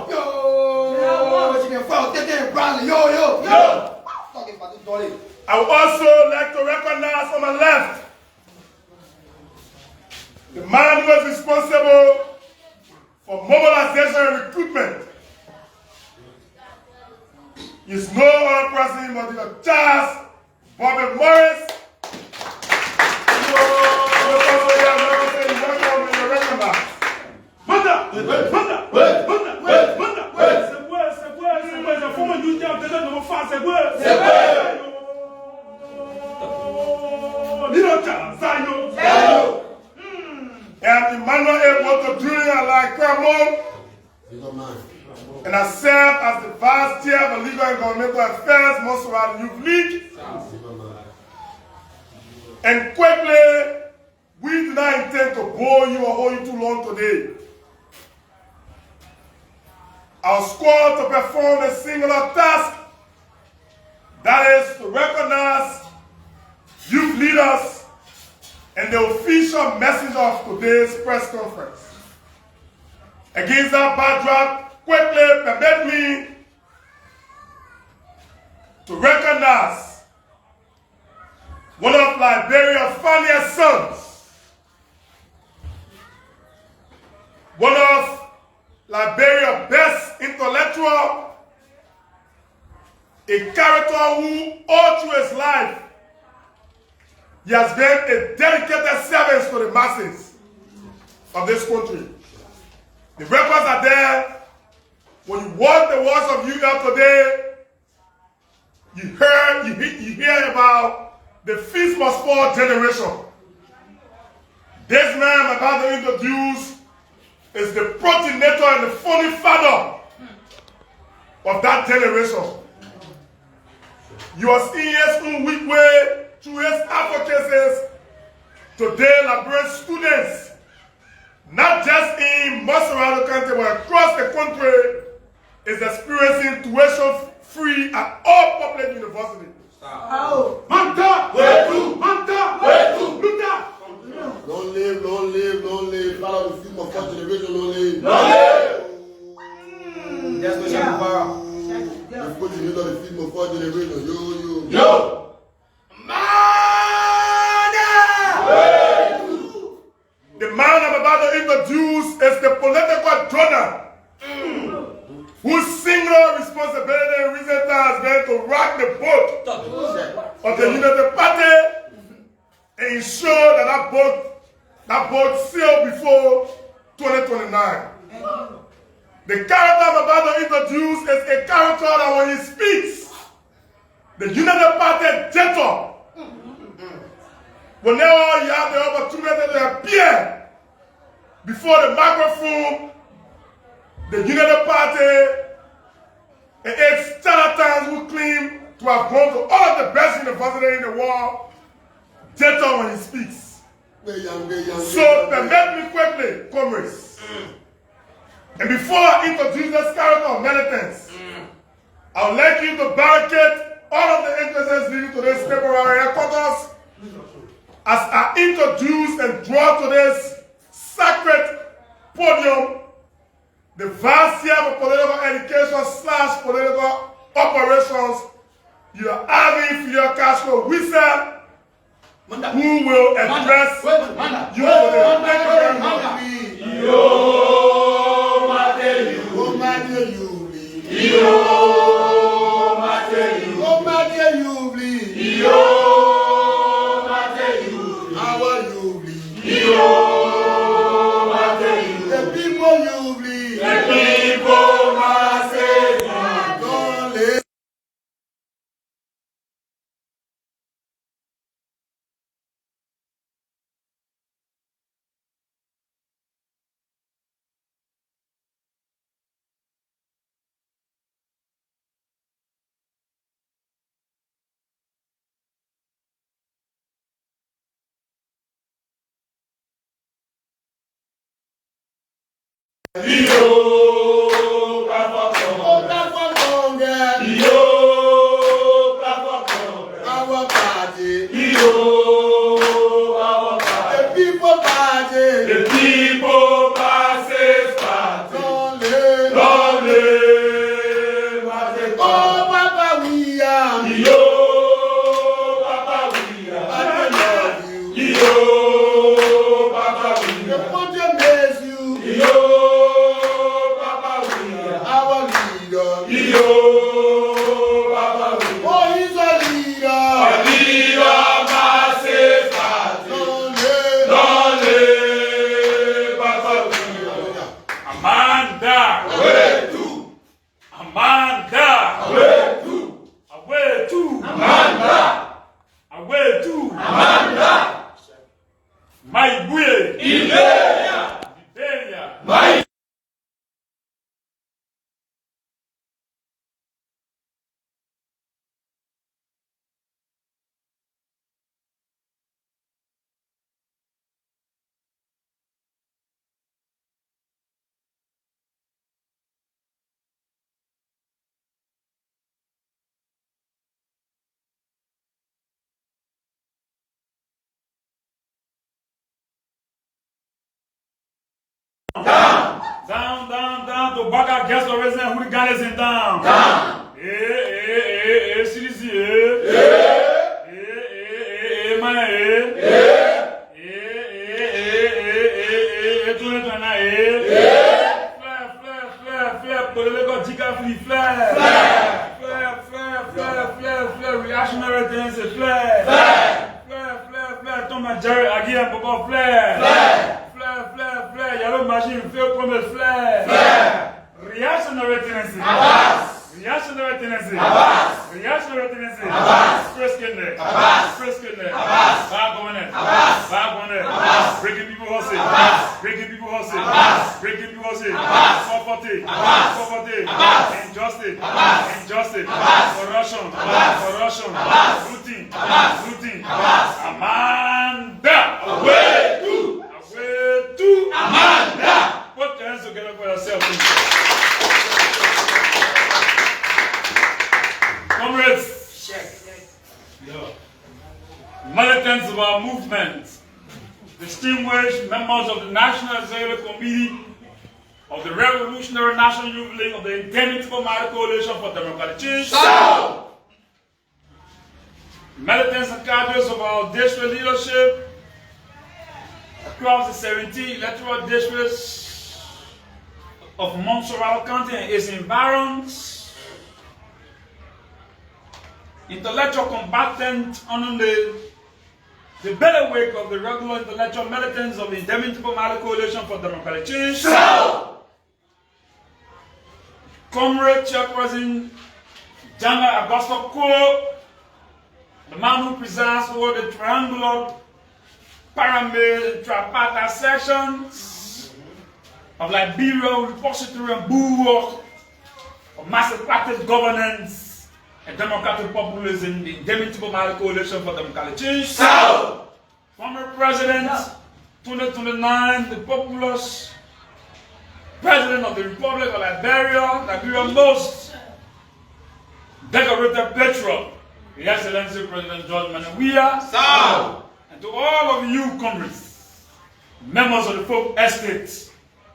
Yo, I would also like to recognize on my left the man who is responsible for mobilization and recruitment. He's no other person but the Charles Bobby Morris. And Emmanuel A. Jr. like Cremon. And I serve as the Vice Chair of the Legal and Governmental Affairs, Montserrat Youth League. And quickly, we do not intend to bore you or hold you too long today. Our squad to perform a singular task, that is to recognize youth leaders and the official message of today's press conference. Against that backdrop, quickly permit me to recognize one of Liberia's funniest sons, one of Liberia's best intellectual, a character who all through his life he has been a dedicated servant to the masses of this country. The records are there. When you watch the words of youth today, you hear about the feast must fall generation. This man I'm about to introduce is the progenitor and the funny father of that generation. You are seeing his own weak way through his advocacies. Today, Liberian students, not just in Montserrat County, but across the country, is experiencing tuition-free at all public universities. Manta! Where to? Manta! Where to? Luta! Long live, long live, long live. Follow the film of first generation, long live. Long live! That's what you're The progenitor of the film of first generation, yo. Yo! The man I'm about to introduce is the political donor whose single responsibility in recent times has been to rock the boat of the United Party and ensure that that boat sail before 2029. The character I'm about to introduce is a character that when he speaks, the United Party gets up. Whenever you have the opportunity to appear before the microphone, the United Party and its charlatans who claim to have gone to all of the best universities in the world, get on when he speaks. So permit me quickly, comrades. And before I introduce this character of militants, I would like you to barricade all of the entrances leading to this temporary headquarters as I introduce and draw to this sacred podium the Vice Chair of Political Education / Political Operations, your Alvin Wesseh, who will address you today. Thank you very much. Yo, Mate, you, Mate, you, yo, Mate, you, Oh, my dear, you bleed. yo, Mate, you, Our you bleed. yo, Mate, you, The people you bleed. the people must say, Don't let yo, Papa, Oh, that's what wrong, yeah. yo, Papa, Our party. yo, our The people party. the people passes party. Don't let Don't live as a Oh, leader. Iyo Papa we. Oh, he's a leader. A leader masses party. Lonely Papa we. Amanda. Awetu. Amanda. Awetu. Awetu. Amanda. Awetu. Amanda. Maibuye. Liberia. Liberia. Mai. Down, to back our guests or resident hooligans in down. Seriously, man, flare, political jigga free, flare, reactionary things, flare, Tom and Jerry again, Papa, flare, yellow machine, fail promise, flare, reactionary tendency, reactionary tendency, back on it, breaking people hustle, poverty, injustice, corruption, looting, Amanda, away to Amanda. Put your hands together for yourself, please. Comrades, militants of our movement, distinguished members of the National Executive Committee of the Revolutionary National Youth League of the Indomitable Coalition for Democratic Change, militants and cadres of our district leadership across the 17 electoral districts of Montserrat County and its environs, intellectual combatants under the bailiwick of the regular intellectual militants of the Indomitable Coalition for Democratic Change, Comrade Chairperson General Augusto Ko, the man who presides over the triangular pyramid and tripartite sections of Liberia, repository and bulwark of massive practice governance and democratic populism, the Indomitable Coalition for Democratic Change. Former President, 2029, the populous President of the Republic of Liberia, Liberia's most decorated patron, His Excellency President George Manawia. And to all of you comrades, members of the folk estates,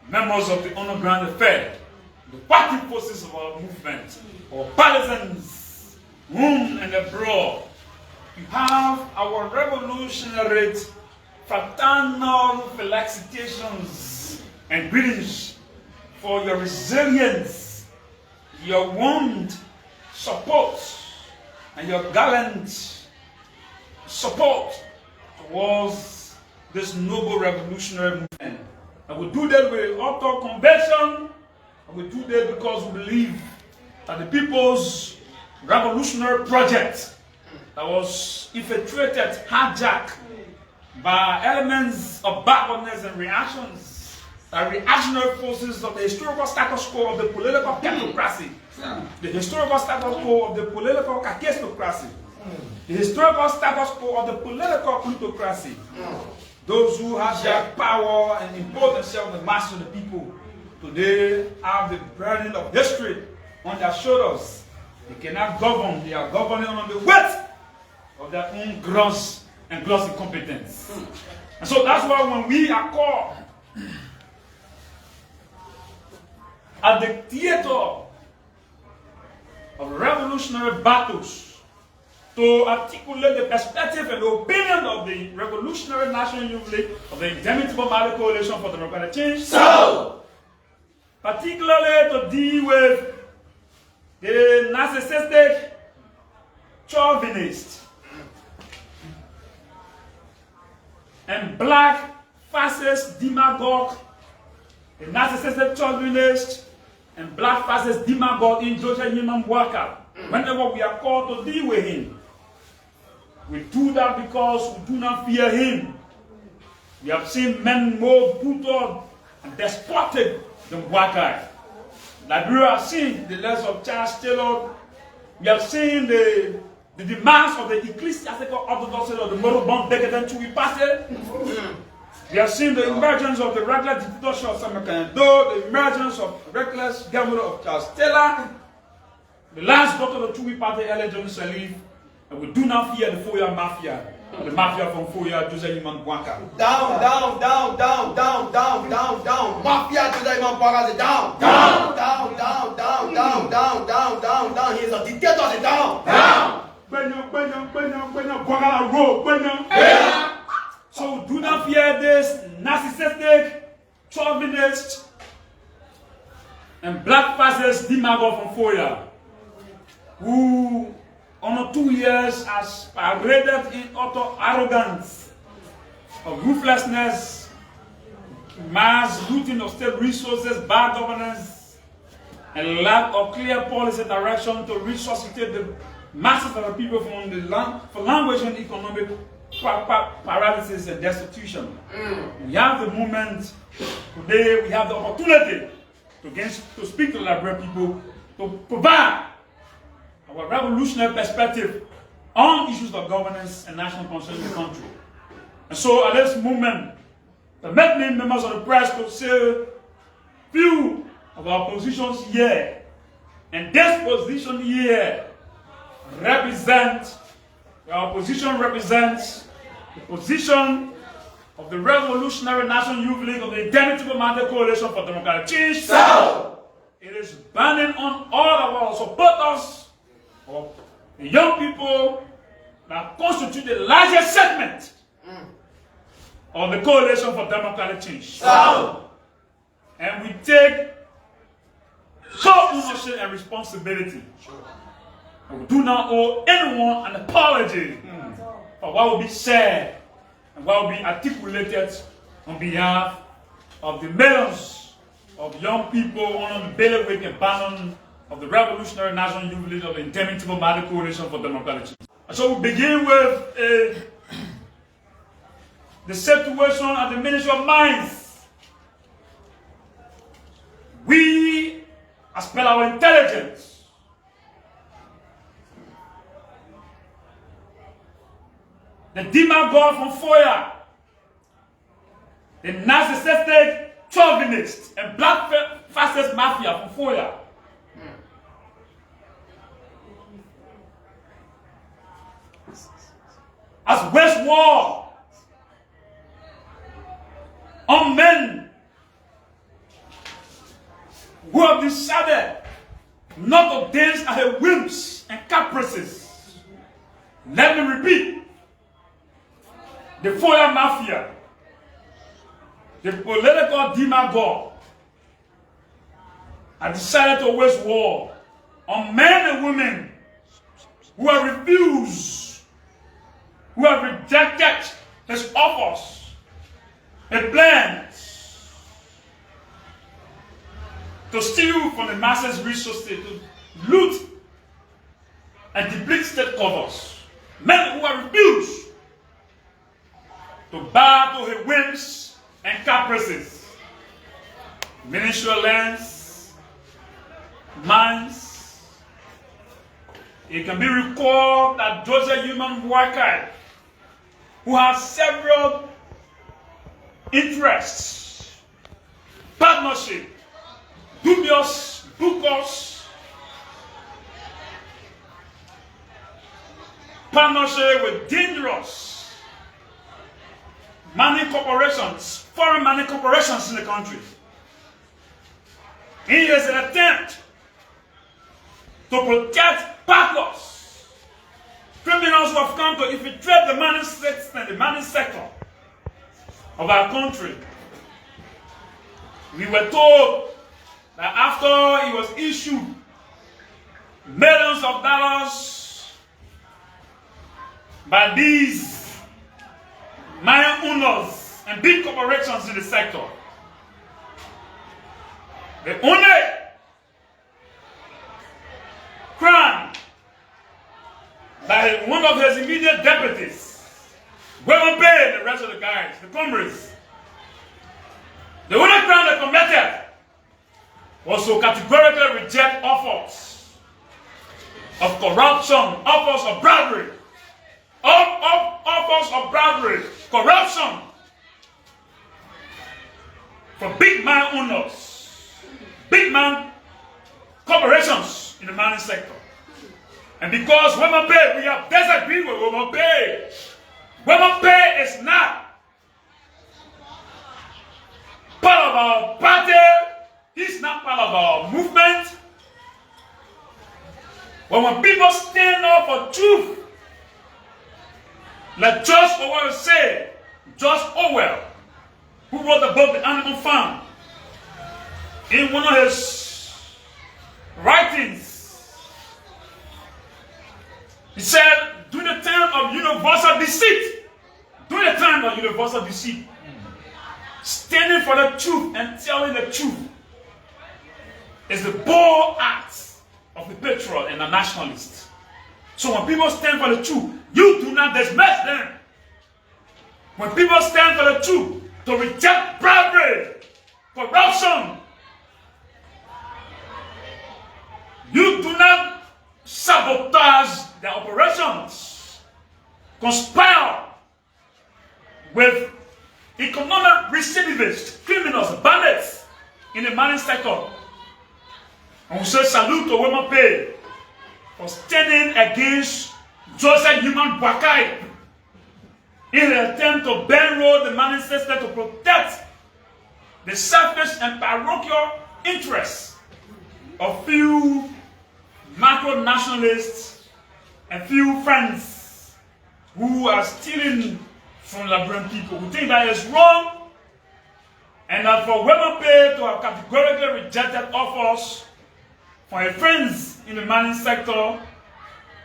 members of the underground affair, the party forces of our movement, or partisans, home and abroad, you have our revolutionary fraternal felicitations and greetings for your resilience, your warmth, support, and your gallant support towards this noble revolutionary movement. And we do that with utter conviction, and we do that because we believe that the people's revolutionary project that was infiltrated, hijacked by elements of backwardness and reactions, the reactionary forces of the historical status quo of the political kleptocracy, the historical status quo of the political kakistocracy, the historical status quo of the political plutocracy. Those who have their power and impose themselves on the masses of the people today have the burden of history on their shoulders. They cannot govern, they are governing on the weight of their own gross incompetence. And so that's why when we are called at the theater of revolutionary battles to articulate the perspective and the opinion of the Revolutionary National Youth League of the Indomitable Coalition for Democratic Change, particularly to deal with the narcissistic chauvinist, and black fascist demagogue, the narcissistic chauvinist and black fascist demagogue in Georgia human worker. Whenever we are called to deal with him, we do that because we do not fear him. We have seen men more brutal and despotic than Wakai. Liberia has seen the less of Charles Taylor. We have seen the demands of the ecclesiastical orthodoxy of the moribund decadent Chui Party. We have seen the emergence of the regular dictatorship of Samarkand, though the emergence of reckless government of Charles Taylor, the last doctor of the Chui Party, Ellen Jones Salif, and we do not fear the Foya Mafia. The mafia from Foya, Jose Iman Bwanka. Down, down, down, down, down, down, down, down. Mafia Jose Iman Bwanka is down. Down, down, down, down, down, down, down, down, down. He is a dictator, down. Down. So do not fear this narcissistic, chauvinist, and black fascist demagogue from Foya, who on 2 years has paraded in utter arrogance of ruthlessness, mass looting of state resources, bad governance, and lack of clear policy direction to resuscitate the masses of the people from the languishing economic paralysis and destitution. We have the moment today, we have the opportunity to speak to the Liberian people, to provide our revolutionary perspective on issues of governance and national concern in the country. And so at this moment, permit me, members of the press, to say few of our positions here. And this position here represents, our position represents the position of the Revolutionary National Youth League of the Indomitable Mountain Coalition for Democratic Change. So, it is burning on all of our supporters, of the young people that constitute the largest segment of the Coalition for Democratic Change. So, and we take full ownership and responsibility. And we do not owe anyone an apology for what will be said and what will be articulated on behalf of the millions of young people on the bailiwick and banner of the Revolutionary National Youth League of the Indomitable Mountain Coalition for Democratic Change. So we begin with the situation at the Ministry of Mines. We, as per our intelligence, the demagogue from Foya, the narcissistic chauvinist and black fascist mafia from Foya, as waged war on men who have decided not to dance at her whims and caprices. Let me repeat. The Foya Mafia, the political demagogue, have decided to wage war on men and women who have refused, who have rejected his offers, his plans to steal from the masses' resources, to loot and deplete state covers. Men who have refused to bow to his whims and caprices. Ministerial lands, mines. It can be recalled that Joseph Human Wakai, who has several interests, partnership, dubious bookers, partnership with dangerous mining corporations, foreign mining corporations in the country. It is an attempt to protect paddlers, criminals who have come to infiltrate the mining system, the mining sector of our country. We were told that after he was issued millions of dollars by these mine owners and big corporations in the sector. The only crime by one of his immediate deputies, Wesseh and the rest of the guys, the comrades, the only crime they committed was to categorically reject offers of corruption, offers of bribery, offers of bribery, corruption for big man owners, big man corporations in the mining sector. And because Wesseh, we have disagreed with Wesseh. Wesseh is not part of our party. He's not part of our movement. But when people stand up for truth, like George Orwell said, George Orwell, who wrote the book The Animal Farm, in one of his writings, he said, during the time of universal deceit, standing for the truth and telling the truth is the bold act of the patriot and the nationalist. So when people stand for the truth, you do not dismiss them. When people stand for the truth, to reject bribery, corruption, you do not sabotage their operations, conspire with economic recidivists, criminals, bandits in the mining sector. And we say salute to Wesseh for standing against Joseph Human Boakai in an attempt to bankroll the mining sector to protect the selfish and parochial interests of few macro-nationalists and few friends who are stealing from Liberian people, who think that is wrong, and that for Wesseh to have categorically rejected offers for his friends in the mining sector,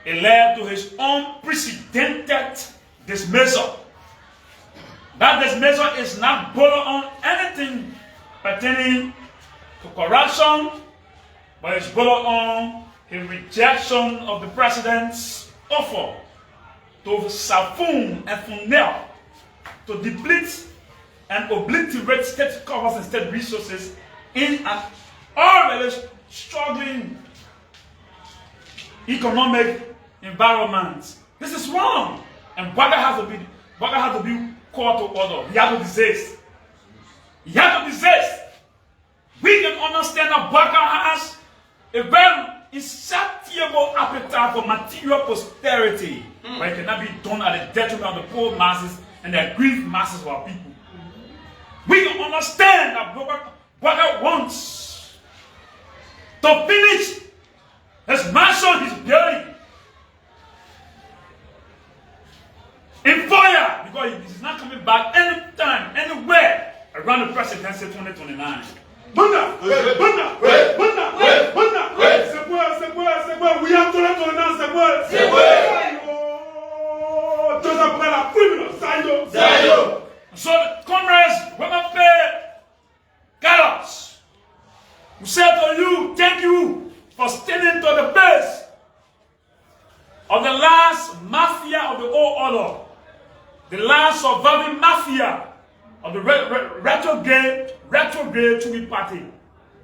it led to his unprecedented dismissal. That dismissal is not born on anything pertaining to corruption, but it's born on his rejection of the president's offer to siphon and funnel, to deplete and obliterate state coffers and state resources in an already struggling economic environment. This is wrong, and Boakai has to be called to order. He has to desist. He has to desist. We can understand that Boakai has a very insatiable appetite for material prosperity, but it cannot be done at the detriment of the poor masses and the aggrieved masses of our people. We can understand that Boakai wants to finish his mansion he's building in fire, because he's not coming back anytime, anywhere around the presidency 2029. We have to announce the word. So the comrades, Wesseh Gallops, we say to you, thank you for standing to the base of the last mafia of the old order, the last surviving mafia of the retrograde Chewy party,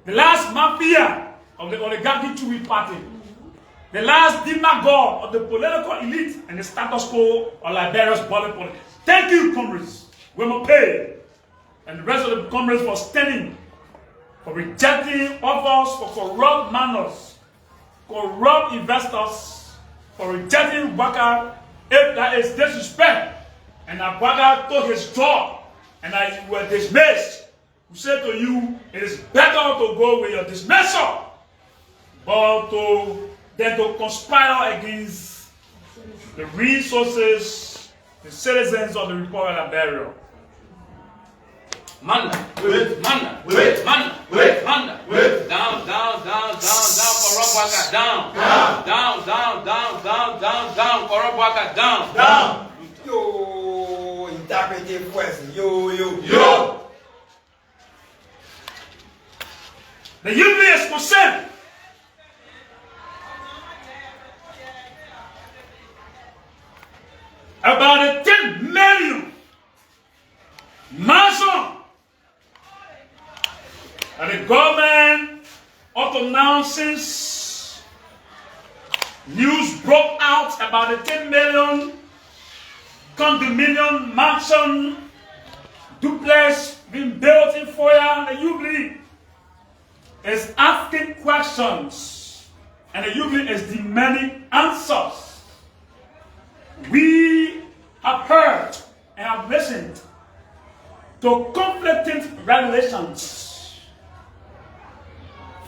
the last mafia of the oligarchy Chewy party, the last demagogue of the political elite and the status quo of Liberia's body politics. Thank you, comrades, Wesseh, and the rest of the comrades for standing, for rejecting offers for corrupt manners, corrupt investors, for rejecting Boakai if that is disrespect, and that Boakai took his job, and that you were dismissed. We say to you, it is better to go with your dismissal, than to conspire against the resources, the citizens of the Republic of Liberia. Manda, wait, down, Korobwaka down. Down. Korobwaka down. Yo, interprete first. Yo. The UBA is concerned about the 10 million mansion that the government announces. News broke out about the 10 million condominium mansion duplex being built in Foya. The UBA is asking questions and the UBA is demanding answers. We have heard and have listened to conflicting revelations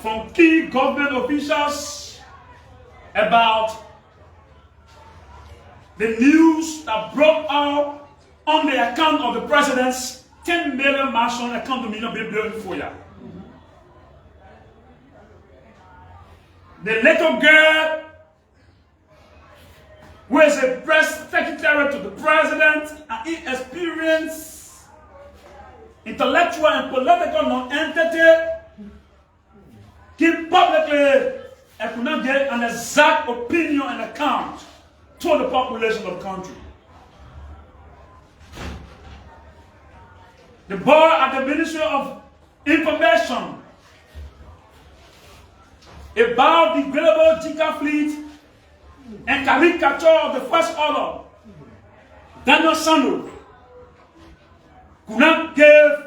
from key government officials about the news that broke out on the account of the president's 10 million mansion and condominium being built in Foya. The little girl who is a press secretary to the president and inexperienced intellectual and political non-entity came publicly and could not get an exact opinion and account to the population of the country. The boy at the Ministry of Information about the global Jika fleet and caricature of the First Order, Daniel Sando, could not give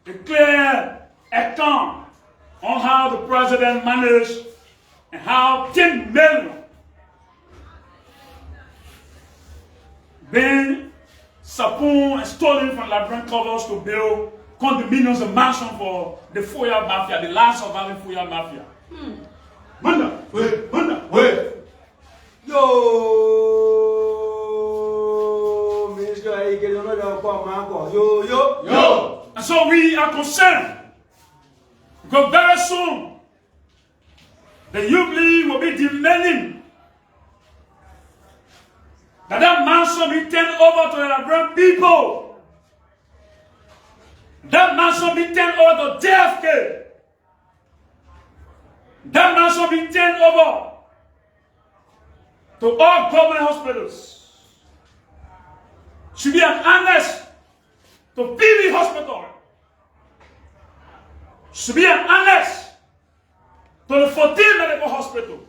a clear account on how the president managed and how 10 million been supported and stolen from Liberian covers to build condominiums and mansions for the Foya Mafia, the last surviving Foya Mafia. Manda, wait. Yo, Minister, yo. And so we are concerned because very soon the Jubilee will be demanding that mansion be turned over to the Liberian people. That mansion be turned over to JFK. That mansion be turned over to all government hospitals. Should be an annex to PV Hospital. Should be an annex to the 14 Medical Hospital.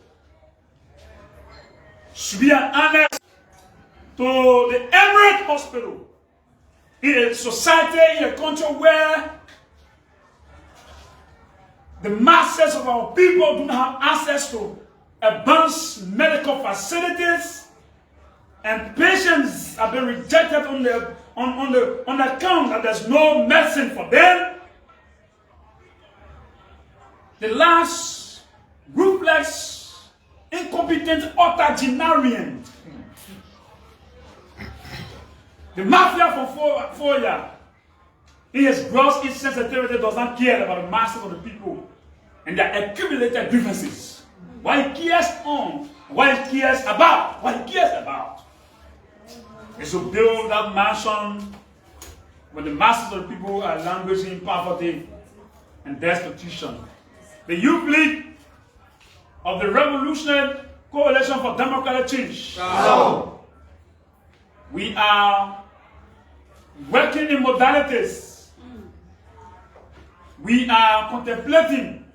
Should be an annex to the Emirate Hospital. In a society, in a country where the masses of our people do not have access to advanced medical facilities, and patients have been rejected on the account that there's no medicine for them. The last ruthless, incompetent octogenarian, the mafia for 4 years, in his gross insensitivity, does not care about the masses of the people and their accumulated grievances. What he cares on, what he cares about, is to build that mansion when the masses of the people are languishing in poverty and destitution. The Youth League of the Revolutionary Coalition for Democratic Change. No. We are working in modalities. We are contemplating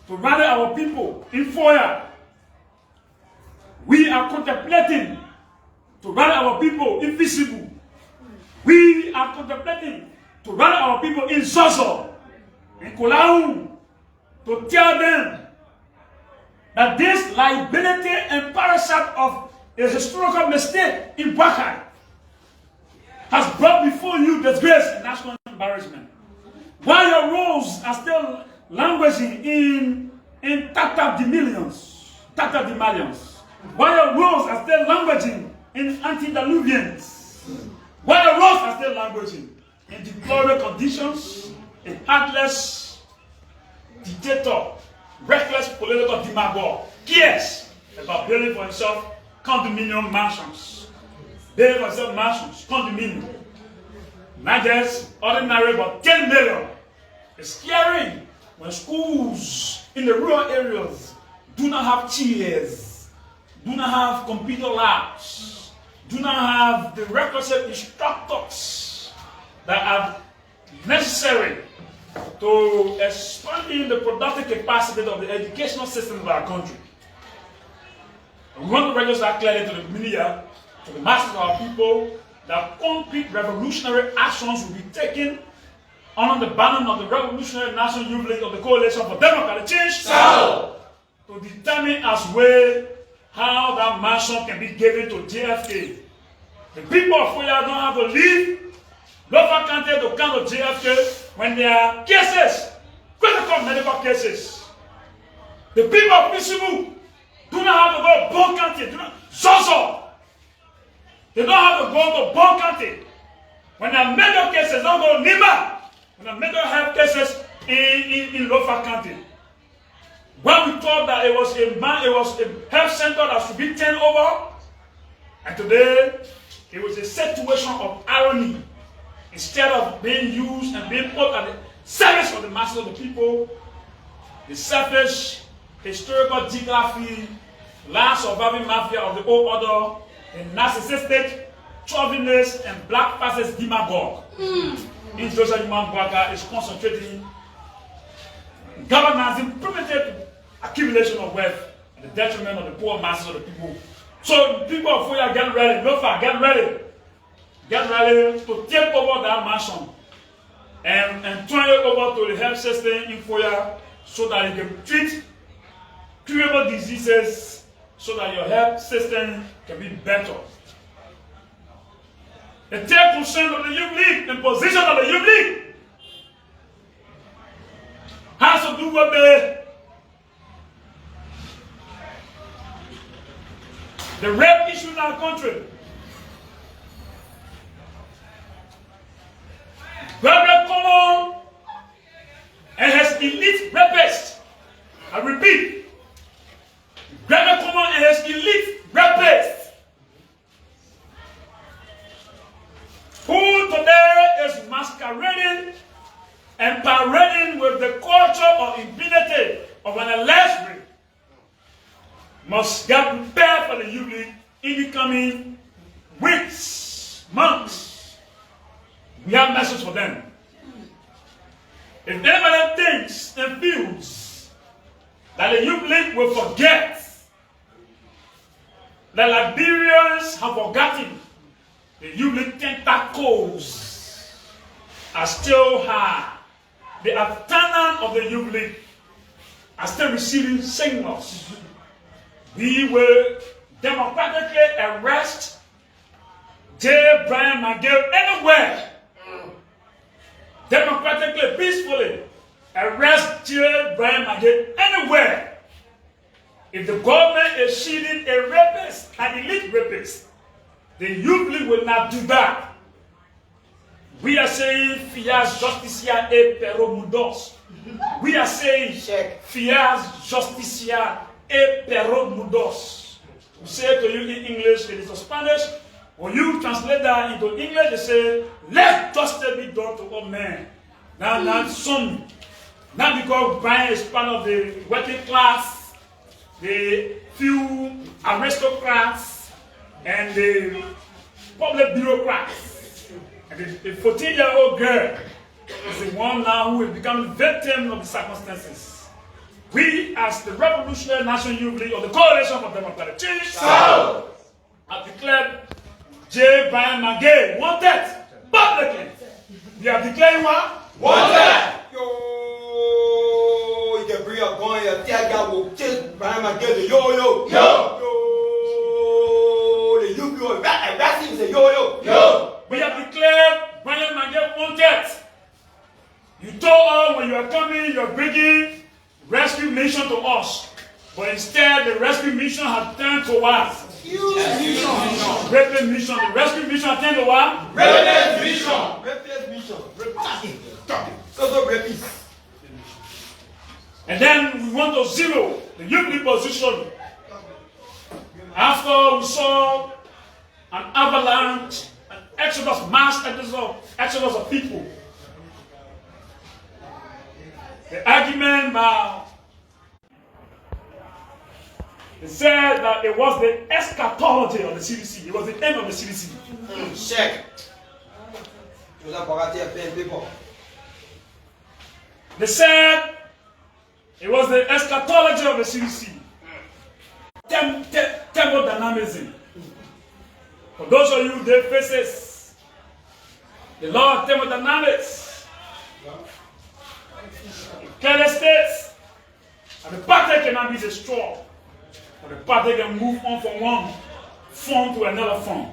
to rally our people in Foya. We are contemplating to rally our people in Visible. We are contemplating to rally our people in Zozo, in Kolau, to tell them that this liability and parasite of a historical mistake in Bakai has brought before you disgrace and national embarrassment. While your roles are still languishing in Tata de millions, while your roles are still languishing in antediluvians, while your roles are still languishing in deplorable conditions, a heartless dictator reckless political demagogue cares about building for himself condominium mansions. Building for himself mansions, condominium. Not just ordinary, but 10 million. It's scary when schools in the rural areas do not have chairs, do not have computer labs, do not have the requisite instructors that are necessary to expanding the productive capacity of the educational system of our country. We want to register clearly to the media, to the masses of our people, that concrete revolutionary actions will be taken under the banner of the Revolutionary National Youth League of the Coalition for Democratic Change to determine as well how that mansion can be given to JFK. The people of Foya don't have to leave local county to come to JFK when there are cases, critical medical cases. The people of Pisimu do not have to go to Bon County, Zozo. They don't have to go to Bon County. When there are medical cases, don't go to Nima. When there are mental health cases in Lofa County. When we thought that it was a health center that should be turned over, and today it was a situation of irony. Instead of being used and being put at the service of the masses of the people, the selfish historical geography, last surviving mafia of the old order, the narcissistic, chauvinist, and black fascist demagogue. Introducer Human Bwaka is concentrating governance in primitive accumulation of wealth at the detriment of the poor masses of the people. So people of Foya, get ready, Lofa, get ready. Get ready to take over that mansion and turn it over to the health system in Foya so that you can treat curable diseases so that your health system can be better. The 10% of the Youth League, the position of the Youth League, has to do with the rape issue in our country. Very common and has elite rapists. I repeat, very common and has elite rapists. Who today is masquerading and parading with the culture of impunity of an alleged rape must get prepared for the Youth League in the coming weeks, months. We have message for them. If anybody thinks and feels that the Youth League will forget that Liberians have forgotten, the Youth League tentacles are still high. The lieutenant of the Youth League are still receiving signals. We will democratically arrest J. Brian McGill anywhere. Democratically, peacefully arrest J. Brian McGill anywhere. If the government is shielding a rapist, an elite rapist, the Youth League will not do that. We are saying fias justicia e perro mundos. We are saying fias justicia e perro mundos. We say to you in English, it is in Spanish. When you translate that into English, they say, let justice be done to all men. Now, not some. Not because Brian is part of the working class, the few aristocrats, and the public bureaucrats. And the 14-year-old girl is the one now who is becoming victim of the circumstances. We, as the Revolutionary National Youth League of the Coalition for Democratic Change, have declared J. Brian McGill wanted publicly. We are declaring what? Wanted! Yo, you can bring up going, your tag guy will kiss Brian McGill. Yo, yo, yo, yo. The Youth League, that seems a yo, yo, yo. We have declared Brian McGill wanted. You told us when you are coming, you are bringing rescue mission to us. But instead, the rescue mission has turned to us. Rapist mission. The rescue mission has turned to what? Rapist mission. Rapist mission. Rapist. Go rapist. And then we went to zero, the Jubilee position. After we saw an avalanche, an exodus, mass exodus of people. The argument they said that it was the eschatology of the CDC. It was the end of the CDC. Check. They said it was the eschatology of the CDC. Thermodynamism. For those of you that faces the law of thermodynamics, clearly states that the party cannot be destroyed, but the party can move on from one form to another form.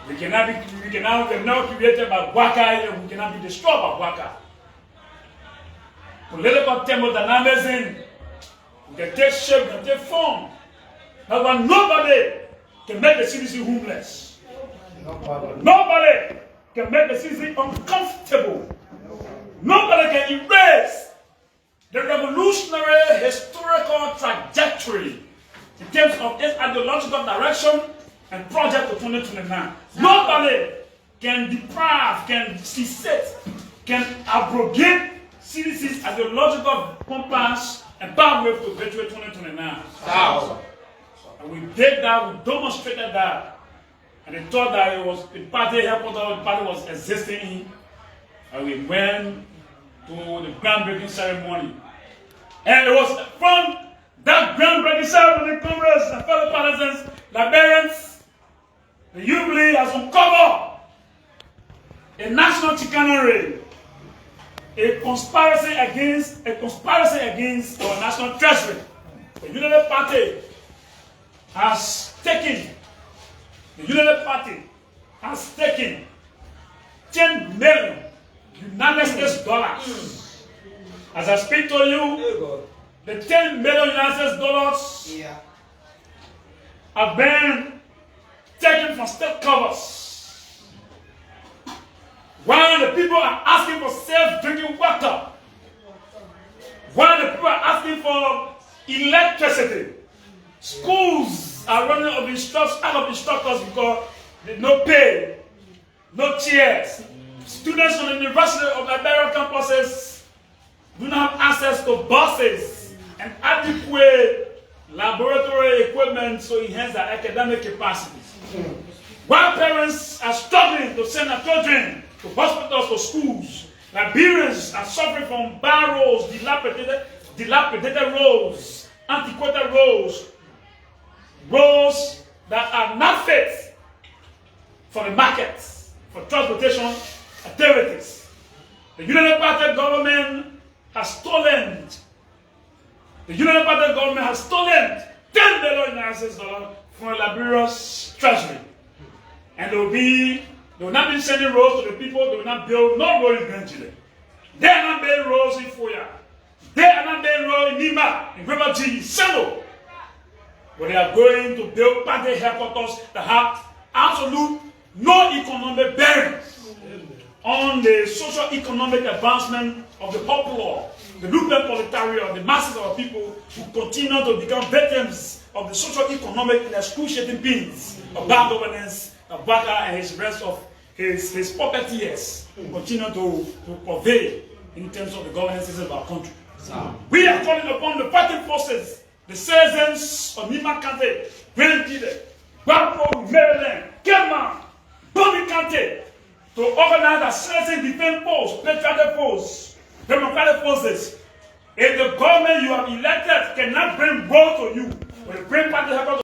We cannot be created by Waka, and we cannot be destroyed by Waka. Political thermodynamism, we can take shape, we can take form. That's why nobody can make the citizen homeless. Nobody can make the citizen uncomfortable. Nobody can erase the revolutionary historical trajectory in terms of its ideological direction and project to 2029. Nobody can deprive, can cessate, can abrogate CDC's ideological compass and pathway to virtual 2029. And we did that, we demonstrated that, and they thought that it was the party headquarters, the party was existing, and we went to the groundbreaking ceremony. And it was from that groundbreaking ceremony, Congress and fellow partisans, Liberians, the Jubilee has uncovered a national chicanery, a conspiracy against our national treasury. The United Party has taken, 10 million United States dollars. As I speak to you, the 10 million United States dollars have been taken from state covers. While the people are asking for safe drinking water, while the people are asking for electricity, schools are running out of instructors because there's no pay, no chairs. Students on the University of Liberia campuses do not have access to buses and adequate laboratory equipment to enhance their academic capacities. While parents are struggling to send their children to hospitals, to schools, Liberians are suffering from bad roads, dilapidated roads, antiquated roads that are not fit for the markets, for transportation activities. The United Party government has stolen. The United Party government has stolen $10 billion from Liberia's treasury, and they will not be sending roads to the people. They will not build no road in Benjamin. They are not building roads in Foya. They are not building roads in Nima, in River G, Selo. But they are going to build party headquarters that have absolute no economic bearing on the socio-economic advancement of the popular, the Lupen proletariat, the masses of people who continue to become victims of the socio-economic and excruciating pains of bad governance of Baka and his rest of his puppeteers continue to prevail in terms of the governance system of our country. We are calling upon the fighting forces, the citizens of Nima County, Greenville, Guapo, Maryland, Kema, Bobby County, to organize a citizen defense force, patriotic force, democratic forces. If the government you have elected cannot bring road to you, when the bring party